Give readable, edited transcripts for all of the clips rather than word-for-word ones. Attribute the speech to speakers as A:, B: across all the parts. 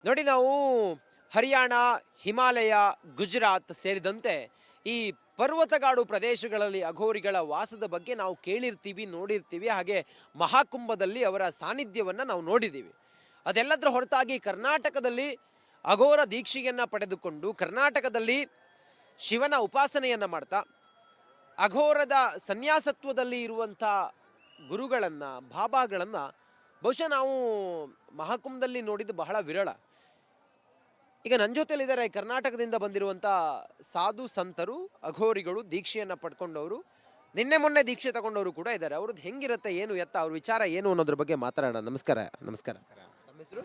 A: ನೋಡಿ ನಾವು ಹರಿಯಾಣ, ಹಿಮಾಲಯ, ಗುಜರಾತ್ ಸೇರಿದಂತೆ ಈ ಪರ್ವತಗಾಡು ಪ್ರದೇಶಗಳಲ್ಲಿ ಅಘೋರಿಗಳ ವಾಸದ ಬಗ್ಗೆ ನಾವು ಕೇಳಿರ್ತೀವಿ, ನೋಡಿರ್ತೀವಿ. ಹಾಗೆ ಮಹಾಕುಂಭದಲ್ಲಿ ಅವರ ಸಾನ್ನಿಧ್ಯವನ್ನ ನಾವು ನೋಡಿದ್ದೀವಿ. ಅದೆಲ್ಲದರ ಹೊರತಾಗಿ ಕರ್ನಾಟಕದಲ್ಲಿ ಅಘೋರ ದೀಕ್ಷೆಯನ್ನ ಪಡೆದುಕೊಂಡು ಕರ್ನಾಟಕದಲ್ಲಿ ಶಿವನ ಉಪಾಸನೆಯನ್ನ ಮಾಡ್ತಾ ಅಘೋರದ ಸನ್ಯಾಸತ್ವದಲ್ಲಿ ಇರುವಂಥ ಗುರುಗಳನ್ನ, ಬಾಬಾಗಳನ್ನ ಬಹುಶಃ ನಾವು ಮಹಾಕುಂಭದಲ್ಲಿ ನೋಡಿದ್ದು ಬಹಳ ವಿರಳ. ಈಗ ನನ್ನ ಜೊತೆಲಿದ್ದಾರೆ ಕರ್ನಾಟಕದಿಂದ ಬಂದಿರುವಂಥ ಸಾಧು ಸಂತರು, ಅಘೋರಿಗಳು, ದೀಕ್ಷೆಯನ್ನು ಪಡ್ಕೊಂಡವರು, ನಿನ್ನೆ ಮೊನ್ನೆ ದೀಕ್ಷೆ ತಗೊಂಡವರು ಕೂಡ ಇದ್ದಾರೆ. ಅವ್ರದ್ದು ಹೆಂಗಿರುತ್ತೆ, ಏನು ಎತ್ತ, ಅವ್ರ ವಿಚಾರ ಏನು ಅನ್ನೋದ್ರ ಬಗ್ಗೆ ಮಾತಾಡೋಣ. ನಮಸ್ಕಾರ. ನಮಸ್ಕಾರ. ತಮ್ಮ ಹೆಸರು?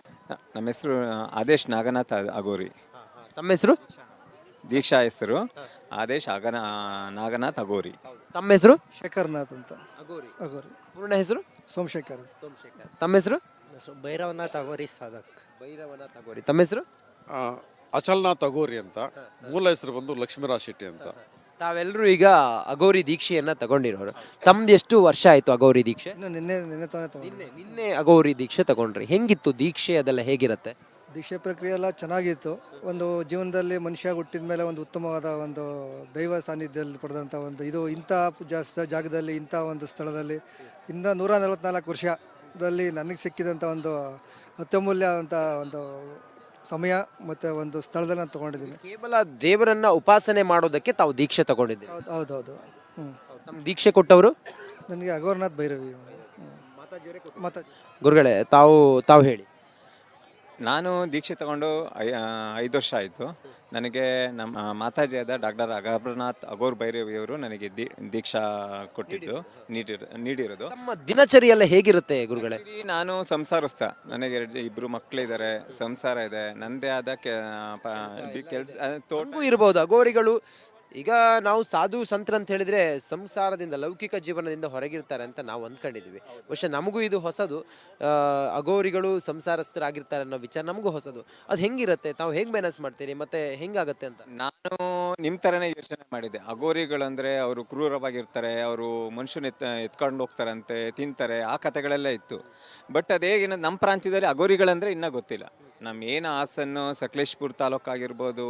B: ನಮ್ಮ ಹೆಸರು ಆದೇಶ್ ನಾಗನಾಥ್ ಅಗೋರಿ.
A: ತಮ್ಮ ಹೆಸರು?
B: ದೀಕ್ಷಾ ಹೆಸರು ಆದೇಶ್ ನಾಗನಾಥ್ ಅಗೋರಿ.
A: ತಮ್ಮ ಹೆಸರು?
C: ಶೇಖರ್ನಾಥ್ ಅಂತ.
A: ಅಗೋರಿ.
C: ಅಗೋರಿ.
A: ಪೂರ್ಣ ಹೆಸರು?
C: ಸೋಮಶೇಖರ್.
A: ಸೋಮಶೇಖರ್. ತಮ್ಮ ಹೆಸರು?
C: ಭೈರವನಾಥ್ ಅಗೋರಿ ಸಾಧಕ್.
A: ಭೈರವನಾಥ್ ಅಗೋರಿ. ತಮ್ಮ ಹೆಸರು?
D: ಅಚಲ್ನಾಥ್ ಅಗೋರಿ ಅಂತ. ಮೂಲ ಹೆಸರು ಬಂದು ಲಕ್ಷ್ಮೀರಾಜ್ ಶೆಟ್ಟಿ ಅಂತ.
A: ತಾವೆಲ್ಲರೂ ಈಗ ಅಗೋರಿ ದೀಕ್ಷೆಯನ್ನ ತಗೊಂಡಿರೋರು. ತಮ್ದು ಎಷ್ಟು ವರ್ಷ ಆಯ್ತು ಅಗೋರಿ ದೀಕ್ಷೆ?
C: ಇನ್ನು ನಿನ್ನೆ ತಾನೇ ತಗೊಂಡು.
A: ನಿನ್ನೆ ಅಗೋರಿ ದೀಕ್ಷೆ ತಗೊಂಡ್ರಿ. ಹೆಂಗಿತ್ತು ದೀಕ್ಷೆ? ಅದೆಲ್ಲ ಹೇಗಿರುತ್ತೆ?
C: ದೀಕ್ಷೆ ಪ್ರಕ್ರಿಯೆ ಎಲ್ಲ ಚೆನ್ನಾಗಿತ್ತು. ಒಂದು ಜೀವನದಲ್ಲಿ ಮನುಷ್ಯ ಹುಟ್ಟಿದ ಮೇಲೆ ಒಂದು ಉತ್ತಮವಾದ ಒಂದು ದೈವ ಸಾನ್ನಿಧ್ಯದಲ್ಲಿ ಪಡೆದಂಥ ಒಂದು ಇದು ಇಂಥ ಜಾಗದಲ್ಲಿ, ಇಂಥ ಒಂದು ಸ್ಥಳದಲ್ಲಿ, 144 ವರ್ಷದಲ್ಲಿ ನನಗೆ ಸಿಕ್ಕಿದಂಥ ಒಂದು ಅತ್ಯಮೂಲ್ಯವಂಥ ಒಂದು ಸಮಯ ಮತ್ತು ಒಂದು ಸ್ಥಳದಲ್ಲಿ ನಾನು ತೊಗೊಂಡಿದ್ದೀನಿ.
A: ಕೇವಲ ದೇವರನ್ನ ಉಪಾಸನೆ ಮಾಡೋದಕ್ಕೆ ತಾವು ದೀಕ್ಷೆ ತಗೊಂಡಿದ್ದೀರಿ?
C: ಹೌದೌದು.
A: ತಮ್ಮ ದೀಕ್ಷೆ ಕೊಟ್ಟವರು?
C: ನನಗೆ ಅಗೋರನಾಥ್ ಭೈರವಿ ಮಾತಾಜಿ.
A: ಗುರುಗಳೇ, ತಾವು ಹೇಳಿ.
B: ನಾನು ದೀಕ್ಷೆ ತಗೊಂಡು 5 ವರ್ಷ ಆಯಿತು. ನನಗೆ ನಮ್ಮ ಮಾತಾಜಿಯಾದ ಡಾಕ್ಟರ್ ಅಗರ್ನಾಥ್ ಅಗೋರ್ ಭೈರವಿಯವರು ನನಗೆ ದೀಕ್ಷಾ ಕೊಟ್ಟಿದ್ದು ನೀಡಿರೋದು.
A: ನಮ್ಮ ದಿನಚರಿ ಎಲ್ಲ ಹೇಗಿರುತ್ತೆ ಗುರುಗಳೇ?
B: ನಾನು ಸಂಸಾರಸ್ಥ. ನನಗೆ ಇಬ್ಬರು ಮಕ್ಕಳಿದ್ದಾರೆ, ಸಂಸಾರ ಇದೆ, ನಂದೇ ಆದ ಕೆಲಸ
A: ತೋಟಗೂ ಇರಬಹುದು. ಅಗೋರಿಗಳು ಈಗ ನಾವು ಸಾಧು ಸಂತರ ಅಂತ ಹೇಳಿದ್ರೆ ಸಂಸಾರದಿಂದ, ಲೌಕಿಕ ಜೀವನದಿಂದ ಹೊರಗಿರ್ತಾರೆ ಅಂತ ನಾವು ಅಂದ್ಕೊಂಡಿದ್ವಿ. ಬಹುಶಃ ನಮಗೂ ಇದು ಹೊಸದು. ಅಗೋರಿಗಳು ಸಂಸಾರಸ್ಥರಾಗಿರ್ತಾರೆ ಅನ್ನೋ ವಿಚಾರ ನಮಗೂ ಹೊಸದು. ಅದು ಹೆಂಗಿರುತ್ತೆ, ತಾವು ಹೇಗೆ ಮ್ಯಾನೇಜ್ ಮಾಡ್ತೀರಿ, ಮತ್ತೆ ಹೆಂಗಾಗತ್ತೆ ಅಂತ?
B: ನಾನು ನಿಮ್ಮ ಥರನೇ ಯೋಚನೆ ಮಾಡಿದ್ದೆ. ಅಗೋರಿಗಳಂದ್ರೆ ಅವರು ಕ್ರೂರವಾಗಿರ್ತಾರೆ, ಅವರು ಮನುಷ್ಯನ ಎತ್ಕೊಂಡು ಹೋಗ್ತಾರಂತೆ, ತಿಂತಾರೆ, ಆ ಕಥೆಗಳೆಲ್ಲ ಇತ್ತು. ಬಟ್ ಅದೇನು ನಮ್ಮ ಪ್ರಾಂತ್ಯದಲ್ಲಿ ಅಗೋರಿಗಳಂದ್ರೆ ಇನ್ನೂ ಗೊತ್ತಿಲ್ಲ. ನಮ್ಮ ಏನು ಹಾಸನ್ನು, ಸಕಲೇಶ್ಪುರ ತಾಲೂಕು ಆಗಿರ್ಬೋದು,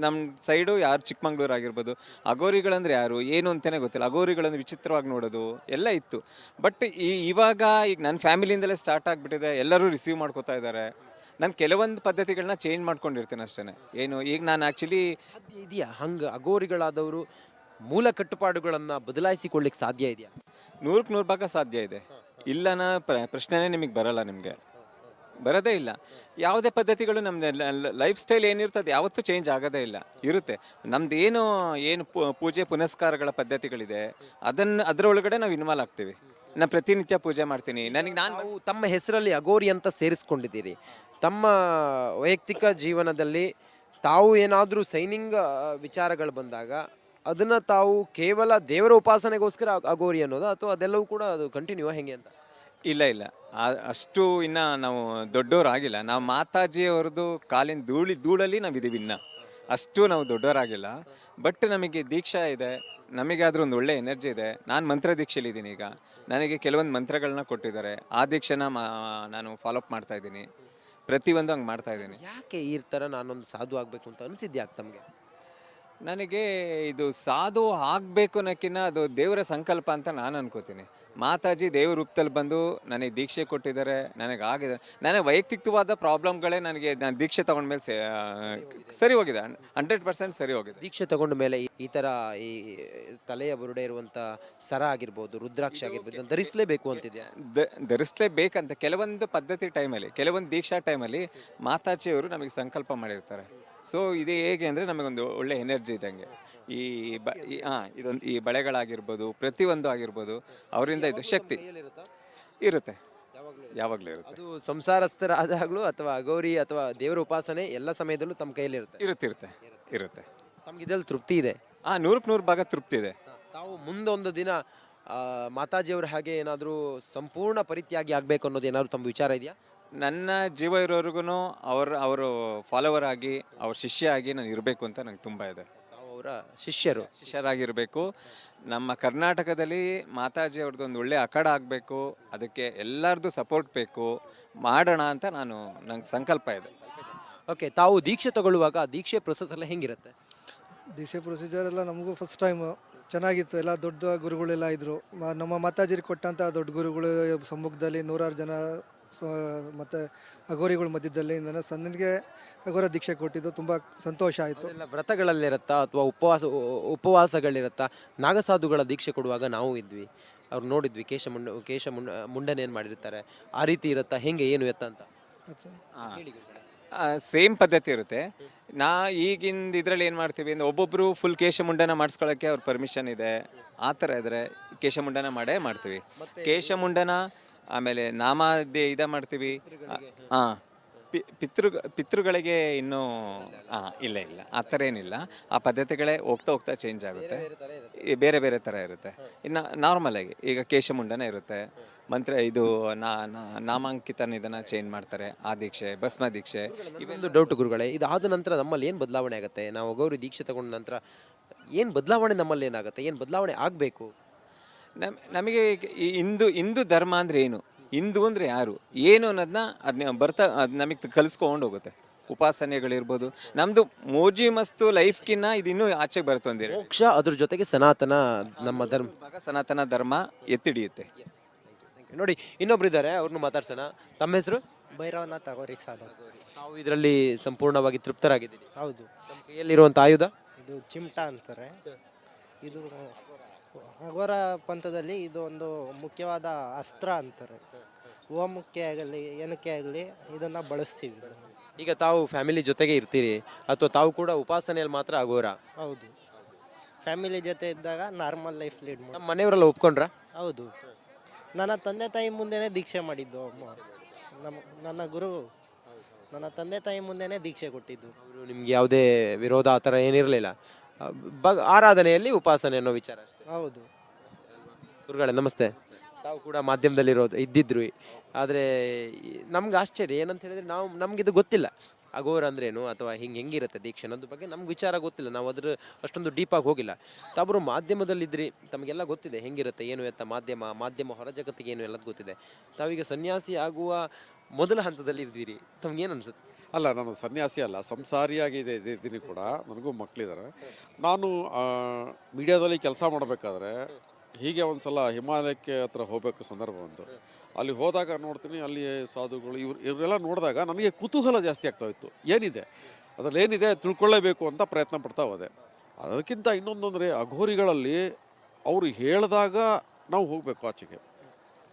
B: ನಮ್ಮ ಸೈಡು ಯಾರು ಚಿಕ್ಕಮಂಗ್ಳೂರು ಆಗಿರ್ಬೋದು, ಅಗೋರಿಗಳಂದ್ರೆ ಯಾರು ಏನು ಅಂತಲೇ ಗೊತ್ತಿಲ್ಲ. ಅಗೋರಿಗಳಂದ್ರೆ ವಿಚಿತ್ರವಾಗಿ ನೋಡೋದು ಎಲ್ಲ ಇತ್ತು. ಬಟ್ ಇವಾಗ ಈಗ ನನ್ನ ಫ್ಯಾಮಿಲಿಯಿಂದಲೇ ಸ್ಟಾರ್ಟ್ ಆಗಿಬಿಟ್ಟಿದೆ. ಎಲ್ಲರೂ ರಿಸೀವ್ ಮಾಡ್ಕೋತಾ ಇದ್ದಾರೆ. ನಾನು ಕೆಲವೊಂದು ಪದ್ಧತಿಗಳನ್ನ ಚೇಂಜ್ ಮಾಡ್ಕೊಂಡಿರ್ತೇನೆ ಅಷ್ಟೇ. ಏನು ಈಗ ನಾನು ಆ್ಯಕ್ಚುಲಿ
A: ಸಾಧ್ಯ ಇದೆಯಾ ಹಂಗೆ ಅಗೋರಿಗಳಾದವರು ಮೂಲ ಕಟ್ಟುಪಾಡುಗಳನ್ನು ಬದಲಾಯಿಸಿಕೊಳ್ಳಿಕ್ಕೆ ಸಾಧ್ಯ ಇದೆಯಾ?
B: 100ಕ್ಕೆ 100 ಭಾಗ ಸಾಧ್ಯ ಇದೆ. ಇಲ್ಲನ ಪ್ರಶ್ನೆನೇ ನಿಮಗೆ ಬರಲ್ಲ. ನಿಮಗೆ ಬರೋದೇ ಇಲ್ಲ. ಯಾವುದೇ ಪದ್ಧತಿಗಳು ನಮ್ದು ಲೈಫ್ ಸ್ಟೈಲ್ ಏನಿರ್ತದೆ ಯಾವತ್ತೂ ಚೇಂಜ್ ಆಗೋದೇ ಇಲ್ಲ, ಇರುತ್ತೆ. ನಮ್ದು ಏನು ಪೂಜೆ ಪುನಸ್ಕಾರಗಳ ಪದ್ಧತಿಗಳಿದೆ ಅದರೊಳಗಡೆ ನಾವು ಇನ್ವಾಲ್ವ್ ಆಗ್ತೀವಿ. ನಾನು ಪ್ರತಿನಿತ್ಯ ಪೂಜೆ ಮಾಡ್ತೀನಿ. ನಾನು
A: ತಮ್ಮ ಹೆಸರಲ್ಲಿ ಅಗೋರಿ ಅಂತ ಸೇರಿಸ್ಕೊಂಡಿದ್ದೀರಿ. ತಮ್ಮ ವೈಯಕ್ತಿಕ ಜೀವನದಲ್ಲಿ ತಾವು ಏನಾದರೂ ಸೈನಿಂಗ್ ವಿಚಾರಗಳು ಬಂದಾಗ ಅದನ್ನ ತಾವು ಕೇವಲ ದೇವರ ಉಪಾಸನೆಗೋಸ್ಕರ ಅಗೋರಿ ಅನ್ನೋದು, ಅಥವಾ ಅದೆಲ್ಲವೂ ಕೂಡ ಅದು ಕಂಟಿನ್ಯೂ ಹೆಂಗೆ ಅಂತ?
B: ಇಲ್ಲ ಅಷ್ಟು ಇನ್ನು ನಾವು ದೊಡ್ಡವರಾಗಿಲ್ಲ. ನಾವು ಮಾತಾಜಿಯವರದು ಕಾಲಿನ ಧೂಳಲ್ಲಿ ನಾವಿದ್ದೀವಿ. ಅಷ್ಟು ನಾವು ದೊಡ್ಡವರಾಗಿಲ್ಲ. ಬಟ್ ನಮಗೆ ದೀಕ್ಷಾ ಇದೆ, ನಮಗೆ ಆದರೂ ಒಂದು ಒಳ್ಳೆ ಎನರ್ಜಿ ಇದೆ. ನಾನು ಮಂತ್ರ ದೀಕ್ಷೆಲಿದ್ದೀನಿ. ಈಗ ನನಗೆ ಕೆಲವೊಂದು ಮಂತ್ರಗಳನ್ನ ಕೊಟ್ಟಿದ್ದಾರೆ. ಆ ದೀಕ್ಷೆನ ನಾನು ಫಾಲೋಅಪ್ ಮಾಡ್ತಾ ಇದ್ದೀನಿ. ಪ್ರತಿಯೊಂದು ಹಂಗೆ ಮಾಡ್ತಾ ಇದ್ದೀನಿ.
A: ಯಾಕೆ ಈ ಥರ ನಾನೊಂದು ಸಾಧು ಆಗಬೇಕು ಅಂತ ಅನಿಸಿದ್ಯಾ ತಮಗೆ?
B: ನನಗೆ ಇದು ಸಾಧು ಆಗಬೇಕು ಅನ್ನೋಕ್ಕಿಂತ ಅದು ದೇವರ ಸಂಕಲ್ಪ ಅಂತ ನಾನು ಅನ್ಕೋತೀನಿ. ಮಾತಾಜಿ ದೇವ್ರ ರೂಪದಲ್ಲಿ ಬಂದು ನನಗೆ ದೀಕ್ಷೆ ಕೊಟ್ಟಿದ್ದಾರೆ. ನನಗೆ ವೈಯಕ್ತಿಕವಾದ ಪ್ರಾಬ್ಲಮ್ಗಳೇ ನನಗೆ ನಾನು ದೀಕ್ಷೆ ತಗೊಂಡ್ಮೇಲೆ ಸರಿ ಹೋಗಿದೆ. 100% ಸರಿ ಹೋಗಿದೆ.
A: ದೀಕ್ಷೆ ತಗೊಂಡ ಮೇಲೆ ಈ ಥರ ಈ ತಲೆಯ ಬುರುಡೆ ಇರುವಂಥ ಸರ ಆಗಿರ್ಬೋದು, ರುದ್ರಾಕ್ಷ ಆಗಿರ್ಬೋದು ಧರಿಸಲೇಬೇಕು ಅಂತಿದೆ.
B: ಧರಿಸಲೇಬೇಕಂತ ಕೆಲವೊಂದು ಪದ್ಧತಿ ಟೈಮಲ್ಲಿ, ಕೆಲವೊಂದು ದೀಕ್ಷಾ ಟೈಮಲ್ಲಿ ಮಾತಾಜಿಯವರು ನಮಗೆ ಸಂಕಲ್ಪ ಮಾಡಿರ್ತಾರೆ. ಸೊ ಇದು ಹೇಗೆ ಅಂದರೆ ನಮಗೊಂದು ಒಳ್ಳೆ ಎನರ್ಜಿ ಇದ್ದಂಗೆ. ಈ ಬಳೆಗಳಾಗಿರ್ಬೋದು, ಪ್ರತಿಯೊಂದು ಆಗಿರ್ಬೋದು, ಅವರಿಂದ ಇದು ಶಕ್ತಿ ಇರುತ್ತೆ, ಯಾವಾಗಲೂ ಇರುತ್ತೆ.
A: ಅದು ಸಂಸಾರಸ್ಥರಾದಾಗಲೂ ಅಥವಾ ಅಗೋರಿ ಅಥವಾ ದೇವರ ಉಪಾಸನೆ ಎಲ್ಲ ಸಮಯದಲ್ಲೂ ತಮ್ಮ ಕೈಯಲ್ಲಿ
B: ಇರುತ್ತೆ.
A: ತಮ್ಗೆ ಇದ್ರಲ್ಲಿ ತೃಪ್ತಿ ಇದೆ?
B: 100ಕ್ಕೆ 100 ಭಾಗ ತೃಪ್ತಿ ಇದೆ.
A: ತಾವು ಮುಂದೊಂದು ದಿನ ಮಾತಾಜಿಯವ್ರ ಹಾಗೆ ಏನಾದರೂ ಸಂಪೂರ್ಣ ಪರಿತ್ಯಾಗಿ ಆಗಬೇಕು ಅನ್ನೋದು ಏನಾದರೂ ತಮ್ಮ ವಿಚಾರ ಇದೆಯಾ?
B: ನನ್ನ ಜೀವ ಇರೋರ್ಗು ಅವರು ಫಾಲೋವರ್ ಆಗಿ, ಅವ್ರ ಶಿಷ್ಯ ಆಗಿ ನಾನು ಇರಬೇಕು ಅಂತ ನಂಗೆ ತುಂಬ ಇದೆ.
A: ಅವರ
B: ಶಿಷ್ಯರಾಗಿರಬೇಕು. ನಮ್ಮ ಕರ್ನಾಟಕದಲ್ಲಿ ಮಾತಾಜಿ ಅವ್ರದ್ದು ಒಂದು ಒಳ್ಳೆ ಅಖಾಡ ಆಗಬೇಕು. ಅದಕ್ಕೆ ಎಲ್ಲರದ್ದು ಸಪೋರ್ಟ್ ಬೇಕು, ಮಾಡೋಣ ಅಂತ ನಂಗೆ ಸಂಕಲ್ಪ ಇದೆ.
A: ಓಕೆ, ತಾವು ದೀಕ್ಷೆ ತಗೊಳ್ಳುವಾಗ ದೀಕ್ಷೆ ಪ್ರೊಸೆಸ್ ಎಲ್ಲ ಹೆಂಗಿರುತ್ತೆ?
C: ದಿಸೆ ಪ್ರೊಸೀಜರ್ ಎಲ್ಲ ನಮಗೂ ಫಸ್ಟ್ ಟೈಮು ಚೆನ್ನಾಗಿತ್ತು. ಎಲ್ಲ ದೊಡ್ಡ ಗುರುಗಳೆಲ್ಲ ಇದ್ದರು. ನಮ್ಮ ಮಾತಾಜಿರಿಗೆ ಕೊಟ್ಟಂಥ ದೊಡ್ಡ ಗುರುಗಳು ಸಮ್ಮುಖದಲ್ಲಿ ನೂರಾರು ಜನ ಮತ್ತು ಅಘೋರಿಗಳ ಮಧ್ಯದಲ್ಲಿ ನನಗೆ ಅಘೋರ ದೀಕ್ಷೆ ಕೊಟ್ಟಿದ್ದು ತುಂಬ ಸಂತೋಷ ಆಯಿತು.
A: ಎಲ್ಲ ವ್ರತಗಳಲ್ಲಿರುತ್ತಾ ಅಥವಾ ಉಪವಾಸಗಳಿರುತ್ತಾ? ನಾಗಸಾಧುಗಳ ದೀಕ್ಷೆ ಕೊಡುವಾಗ ನಾವು ಇದ್ವಿ, ಅವ್ರು ನೋಡಿದ್ವಿ, ಕೇಶ ಮುಂಡನೇನು ಮಾಡಿರ್ತಾರೆ, ಆ ರೀತಿ ಇರುತ್ತಾ, ಹೆಂಗೆ ಏನು ಎತ್ತ ಅಂತ ಹೇಳಿ ಗುರುಗಳೇ.
B: ಸೇಮ್ ಪದ್ಧತಿ ಇರುತ್ತೆ. ಈಗಿಂದ ಇದ್ರಲ್ಲಿ ಏನು ಮಾಡ್ತೀವಿ ಅಂದ್ರೆ ಒಬ್ಬೊಬ್ರು ಫುಲ್ ಕೇಶಮುಂಡನ ಮಾಡಿಸ್ಕೊಳ್ಳೋಕ್ಕೆ ಅವ್ರ ಪರ್ಮಿಷನ್ ಇದೆ. ಆ ಥರ ಇದ್ರೆ ಕೇಶಮುಂಡನ ಮಾಡೇ ಮಾಡ್ತೀವಿ. ಕೇಶಮುಂಡನ ಆಮೇಲೆ ಇದ ಮಾಡ್ತೀವಿ. ಹಾಂ, ಪಿತೃಗಳಿಗೆ ಇನ್ನೂ ಇಲ್ಲ ಆ ಥರ ಏನಿಲ್ಲ. ಆ ಪದ್ಧತಿಗಳೇ ಹೋಗ್ತಾ ಚೇಂಜ್ ಆಗುತ್ತೆ, ಬೇರೆ ಬೇರೆ ಥರ ಇರುತ್ತೆ. ಇನ್ನು ನಾರ್ಮಲ್ ಆಗಿ ಈಗ ಕೇಶಮುಂಡನ ಇರುತ್ತೆ, ಮಂತ್ರ ಇದು ನಾಮಾಂಕಿತನ ಇದನ್ನ ಚೇಂಜ್ ಮಾಡ್ತಾರೆ. ಆ ದೀಕ್ಷೆ, ಭಸ್ಮ ದೀಕ್ಷೆ.
A: ಇವೆಂದು ಡೌಟ್ ಗುರುಗಳೇ, ಇದಾದ ನಂತರ ನಮ್ಮಲ್ಲಿ ಏನು ಬದಲಾವಣೆ ಆಗುತ್ತೆ? ನಾವು ಗೌರಿ ದೀಕ್ಷೆ ತಗೊಂಡ ನಂತರ ಏನು ಬದಲಾವಣೆ ನಮ್ಮಲ್ಲಿ ಏನಾಗುತ್ತೆ? ಏನು ಬದಲಾವಣೆ ಆಗಬೇಕು?
B: ನಮಗೆ ಈ ಹಿಂದೂ ಧರ್ಮ ಅಂದ್ರೆ ಏನು, ಹಿಂದೂ ಅಂದ್ರೆ ಯಾರು, ಏನು ಅನ್ನೋದನ್ನ ಅದು ನಮಗೆ ಕಲಿಸ್ಕೊಂಡು ಹೋಗುತ್ತೆ. ಉಪಾಸನೆಗಳಿರ್ಬೋದು, ನಮ್ದು ಮೋಜಿ ಮಸ್ತು ಲೈಫ್ಕಿನ್ನ ಇದು ಇನ್ನೂ ಆಚೆಗೆ ಬರುತ್ತೆ.
A: ಮೋಕ್ಷ, ಅದ್ರ ಜೊತೆಗೆ ಸನಾತನ ನಮ್ಮ ಧರ್ಮ,
B: ಸನಾತನ ಧರ್ಮ ಎತ್ತಿಡಿಯುತ್ತೆ.
A: ನೋಡಿ, ಇನ್ನೊಬ್ರು ಇದ್ದಾರೆ, ಅವ್ರನ್ನ ಮಾತಾಡ್ಸೋಣ. ತಮ್ಮ ಹೆಸರು?
E: ಭೈರವನಾಥ್ ಅಗೋರಿ ಸಾಧಕ.
A: ನಾವು ಇದರಲ್ಲಿ ಸಂಪೂರ್ಣವಾಗಿ ತೃಪ್ತರಾಗಿದ್ದೀವಿ.
E: ಹೌದು,
A: ನಮ್ಮ ಕೈಯಲ್ಲಿರುವಂಥ ಆಯುಧ
E: ಇದು ಚಿಮ್ಟಾ ಅಂತಾರೆ. ಇದು ಅಗೋರ ಪಂಥದಲ್ಲಿ ಇದು ಒಂದು ಮುಖ್ಯವಾದ ಅಸ್ತ್ರ ಅಂತಾರೆ. ಹೋಮಕ್ಕೆ ಆಗಲಿ ಏನಕ್ಕೆ ಆಗಲಿ ಇದನ್ನು ಬಳಸ್ತೀವಿ.
A: ಈಗ ತಾವು ಫ್ಯಾಮಿಲಿ ಜೊತೆಗೆ ಇರ್ತೀರಿ ಅಥವಾ ತಾವು ಕೂಡ ಉಪಾಸನೆಯಲ್ಲಿ ಮಾತ್ರ ಅಗೋರ?
E: ಹೌದು, ಫ್ಯಾಮಿಲಿ ಜೊತೆ ಇದ್ದಾಗ ನಾರ್ಮಲ್ ಲೈಫ್ ಲೀಡ್ ಮಾಡಿ.
A: ನಮ್ಮ ಮನೆಯವರೆಲ್ಲ ಒಪ್ಕೊಂಡ್ರ?
E: ಹೌದು, ನನ್ನ ತಂದೆ ತಾಯಿ ಮುಂದೆನೇ ದೀಕ್ಷೆ ಮಾಡಿದ್ದು. ನನ್ನ ಗುರು ನನ್ನ ತಂದೆ ತಾಯಿ ಮುಂದೆನೇ ದೀಕ್ಷೆ ಕೊಟ್ಟಿದ್ದು.
A: ಅವರು ನಿಮ್ಗೆ ಯಾವುದೇ ವಿರೋಧ ಆ ಥರ ಏನಿರಲಿಲ್ಲ? ಆರಾಧನೆಯಲ್ಲಿ ಉಪಾಸನೆ ಅನ್ನೋ ವಿಚಾರ ಅಷ್ಟೇ.
E: ಹೌದು.
A: ಗುರುಗಳೇ ನಮಸ್ತೆ. ತಾವು ಕೂಡ ಮಾಧ್ಯಮದಲ್ಲಿರೋದು ಇದ್ದಿದ್ರು, ಆದರೆ ನಮ್ಗೆ ಆಶ್ಚರ್ಯ ಏನಂತ ಹೇಳಿದ್ರೆ, ನಮ್ಗಿದು ಗೊತ್ತಿಲ್ಲ ಅಗೋರ ಅಂದ್ರೇನು ಅಥವಾ ಹೆಂಗಿರುತ್ತೆ ದೀಕ್ಷೆ ಅನ್ನೋದ್ರ ಬಗ್ಗೆ ನಮ್ಗೆ ವಿಚಾರ ಗೊತ್ತಿಲ್ಲ. ನಾವು ಅದ್ರ ಅಷ್ಟೊಂದು ಡೀಪಾಗಿ ಹೋಗಿಲ್ಲ. ತಾವರು ಮಾಧ್ಯಮದಲ್ಲಿದ್ರಿ, ತಮಗೆಲ್ಲ ಗೊತ್ತಿದೆ ಹೆಂಗಿರುತ್ತೆ ಏನು ಎತ್ತ. ಮಾಧ್ಯಮ ಹೊರ ಜಗತ್ತಿಗೆ ಏನು ಎಲ್ಲದು ಗೊತ್ತಿದೆ. ತಾವೀಗ ಸನ್ಯಾಸಿ ಆಗುವ ಮೊದಲ ಹಂತದಲ್ಲಿ ಇದ್ದೀರಿ, ತಮ್ಗೇನು ಅನ್ಸುತ್ತೆ?
D: ಅಲ್ಲ, ನಾನು ಸನ್ಯಾಸಿ ಅಲ್ಲ, ಸಂಸಾರಿಯಾಗಿ ಇದ್ದೀನಿ ಕೂಡ. ನನಗೂ ಮಕ್ಕಳಿದ್ದಾರೆ. ನಾನು ಮೀಡಿಯಾದಲ್ಲಿ ಕೆಲಸ ಮಾಡಬೇಕಾದ್ರೆ ಹೀಗೆ ಒಂದು ಸಲ ಹಿಮಾಲಯಕ್ಕೆ ಹತ್ರ ಹೋಗಬೇಕು ಸಂದರ್ಭ ಬಂತು. ಅಲ್ಲಿ ಹೋದಾಗ ನೋಡ್ತೀನಿ, ಅಲ್ಲಿ ಸಾಧುಗಳು ಇವರೆಲ್ಲ ನೋಡಿದಾಗ ನನಗೆ ಕುತೂಹಲ ಜಾಸ್ತಿ ಆಗ್ತಾ ಇತ್ತು. ಏನಿದೆ ಅದರಲ್ಲಿ, ಏನಿದೆ ತಿಳ್ಕೊಳ್ಳೇಬೇಕು ಅಂತ ಪ್ರಯತ್ನ ಪಡ್ತಾ ಹೋದೆ. ಅದಕ್ಕಿಂತ ಇನ್ನೊಂದು ಅಂದರೆ, ಅಘೋರಿಗಳಲ್ಲಿ ಅವರು ಹೇಳಿದಾಗ ನಾವು ಹೋಗಬೇಕು ಆಚೆಗೆ.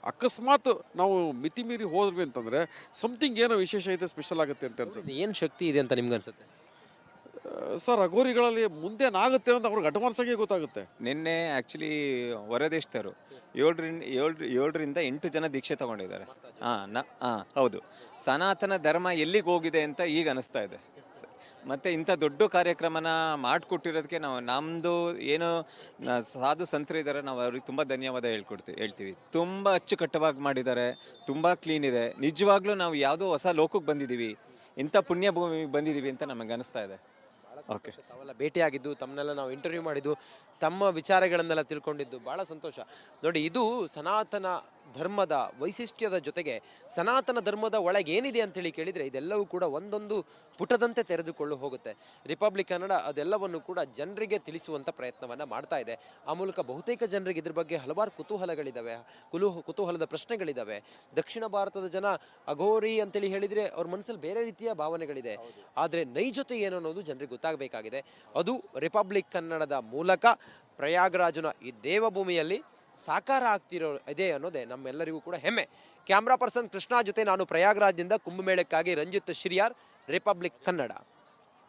D: ಅಕಸ್ಮಾತ್ ನಾವು ಮಿತಿ ಮೀರಿ ಹೋದ್ವಿ ಅಂತಂದರೆ ಸಮಥಿಂಗ್ ಏನೋ ವಿಶೇಷ ಇದೆ, ಸ್ಪೆಷಲ್ ಆಗುತ್ತೆ ಅಂತ ಅನ್ಸುತ್ತೆ.
A: ಏನು ಶಕ್ತಿ ಇದೆ ಅಂತ ನಿಮ್ಗೆ ಅನ್ಸುತ್ತೆ
D: ಸರ್? ಅಘೋರಿಗಳಲ್ಲಿ ಮುಂದೇನಾಗುತ್ತೆ ಅಂತ ಅವ್ರಿಗೆ ಅಡ್ವಾನ್ಸ್ ಆಗಿ ಗೊತ್ತಾಗುತ್ತೆ.
B: ನಿನ್ನೆ ಆ್ಯಕ್ಚುಲಿ ಹೊರದೇಶದವರು 7ರಿಂದ 8 ಜನ ದೀಕ್ಷೆ ತಗೊಂಡಿದ್ದಾರೆ. ಹೌದು, ಸನಾತನ ಧರ್ಮ ಎಲ್ಲಿಗೆ ಹೋಗಿದೆ ಅಂತ ಈಗ ಅನಿಸ್ತಾ ಇದೆ. ಮತ್ತು ಇಂಥ ದೊಡ್ಡ ಕಾರ್ಯಕ್ರಮನ ಮಾಡಿಕೊಟ್ಟಿರೋದಕ್ಕೆ ನಮ್ಮದು ಏನು ಸಾಧು ಸಂತರು ಇದ್ದಾರೆ, ನಾವು ಅವ್ರಿಗೆ ತುಂಬ ಧನ್ಯವಾದ ಹೇಳ್ತೀವಿ. ತುಂಬ ಅಚ್ಚುಕಟ್ಟವಾಗಿ ಮಾಡಿದ್ದಾರೆ, ತುಂಬ ಕ್ಲೀನ್ ಇದೆ. ನಿಜವಾಗ್ಲೂ ನಾವು ಯಾವುದೋ ಹೊಸ ಲೋಕಕ್ಕೆ ಬಂದಿದ್ದೀವಿ, ಇಂಥ ಪುಣ್ಯ ಭೂಮಿಗೆ ಬಂದಿದ್ದೀವಿ ಅಂತ ನಮಗೆ ಅನಿಸ್ತಾ ಇದೆ. ಓಕೆ,
A: ತಾವೆಲ್ಲ ಭೇಟಿಯಾಗಿದ್ದು, ತಮ್ಮನ್ನೆಲ್ಲ ನಾವು ಇಂಟರ್ವ್ಯೂ ಮಾಡಿದ್ದು, ತಮ್ಮ ವಿಚಾರಗಳನ್ನೆಲ್ಲ ತಿಳ್ಕೊಂಡಿದ್ದು ಭಾಳ ಸಂತೋಷ. ನೋಡಿ, ಇದು ಸನಾತನ ಧರ್ಮದ ವೈಶಿಷ್ಟ್ಯದ ಜೊತೆಗೆ ಸನಾತನ ಧರ್ಮದ ಒಳಗೆ ಏನಿದೆ ಅಂತೇಳಿ ಕೇಳಿದರೆ ಇದೆಲ್ಲವೂ ಕೂಡ ಒಂದೊಂದು ಪುಟದಂತೆ ತೆರೆದುಕೊಂಡು ಹೋಗುತ್ತೆ. ರಿಪಬ್ಲಿಕ್ ಕನ್ನಡ ಅದೆಲ್ಲವನ್ನು ಕೂಡ ಜನರಿಗೆ ತಿಳಿಸುವಂಥ ಪ್ರಯತ್ನವನ್ನು ಮಾಡ್ತಾ ಇದೆ. ಆ ಮೂಲಕ ಬಹುತೇಕ ಜನರಿಗೆ ಇದ್ರ ಬಗ್ಗೆ ಹಲವಾರು ಕುತೂಹಲಗಳಿದ್ದಾವೆ, ಕುತೂಹಲದ ಪ್ರಶ್ನೆಗಳಿದ್ದಾವೆ. ದಕ್ಷಿಣ ಭಾರತದ ಜನ ಅಘೋರಿ ಅಂತೇಳಿ ಹೇಳಿದರೆ ಅವ್ರ ಮನಸ್ಸಲ್ಲಿ ಬೇರೆ ರೀತಿಯ ಭಾವನೆಗಳಿದೆ. ಆದರೆ ನೈಜತೆ ಏನು ಅನ್ನೋದು ಜನರಿಗೆ ಗೊತ್ತಾಗಬೇಕಾಗಿದೆ. ಅದು ರಿಪಬ್ಲಿಕ್ ಕನ್ನಡದ ಮೂಲಕ ಪ್ರಯಾಗರಾಜನ ಈ ದೇವಭೂಮಿಯಲ್ಲಿ ಸಾಕಾರ ಇದೆ ಅನ್ನೋದೇ ನಮ್ಮೆಲ್ಲರಿಗೂ ಕೂಡ ಹೆಮ್ಮೆ. ಕ್ಯಾಮ್ರಾ ಪರ್ಸನ್ ಕೃಷ್ಣ ಜೊತೆ ನಾನು ಪ್ರಯಾಗರಾಜ್ನಿಂದ ಕುಂಭಮೇಳಕ್ಕಾಗಿ ರಂಜಿತ್ ಶಿರಿಯಾರ್, ರಿಪಬ್ಲಿಕ್ ಕನ್ನಡ.